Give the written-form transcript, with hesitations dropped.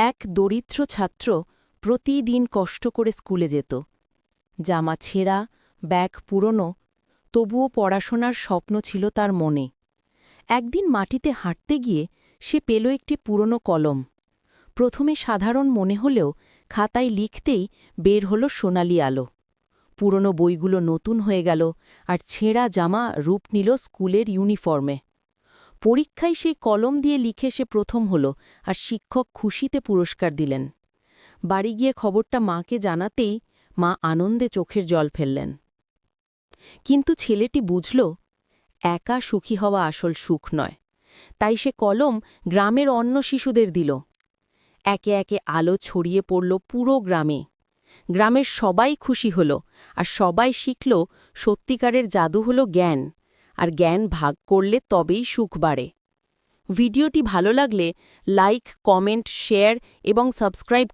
এক দরিদ্র ছাত্র প্রতিদিন কষ্ট করে স্কুলে যেত। জামা ছেঁড়া, ব্যাগ পুরনো, তবুও পড়াশোনার স্বপ্ন ছিল তার মনে। একদিন মাটিতে হাঁটতে গিয়ে সে পেল একটি পুরনো কলম। প্রথমে সাধারণ মনে হলেও খাতায় লিখতেই বের হল সোনালি আলো। পুরনো বইগুলো নতুন হয়ে গেল, আর ছেঁড়া জামা রূপ নিল স্কুলের ইউনিফর্মে। পরীক্ষায় সেই কলম দিয়ে লিখে সে প্রথম হল, আর শিক্ষক খুশিতে পুরস্কার দিলেন। বাড়ি গিয়ে খবরটা মাকে জানাতেই মা আনন্দে চোখের জল ফেললেন। কিন্তু ছেলেটি বুঝল, একা সুখী হওয়া আসল সুখ নয়। তাই সে কলম গ্রামের অন্য শিশুদের দিল। একে একে আলো ছড়িয়ে পড়ল পুরো গ্রামে। গ্রামের সবাই খুশি হল, আর সবাই শিখল সত্যিকারের জাদু হল জ্ঞান, আর জ্ঞান ভাগ করলে তবেই সুখ বাড়ে। ভিডিওটি ভালো লাগলে লাইক, কমেন্ট, শেয়ার এবং সাবস্ক্রাইব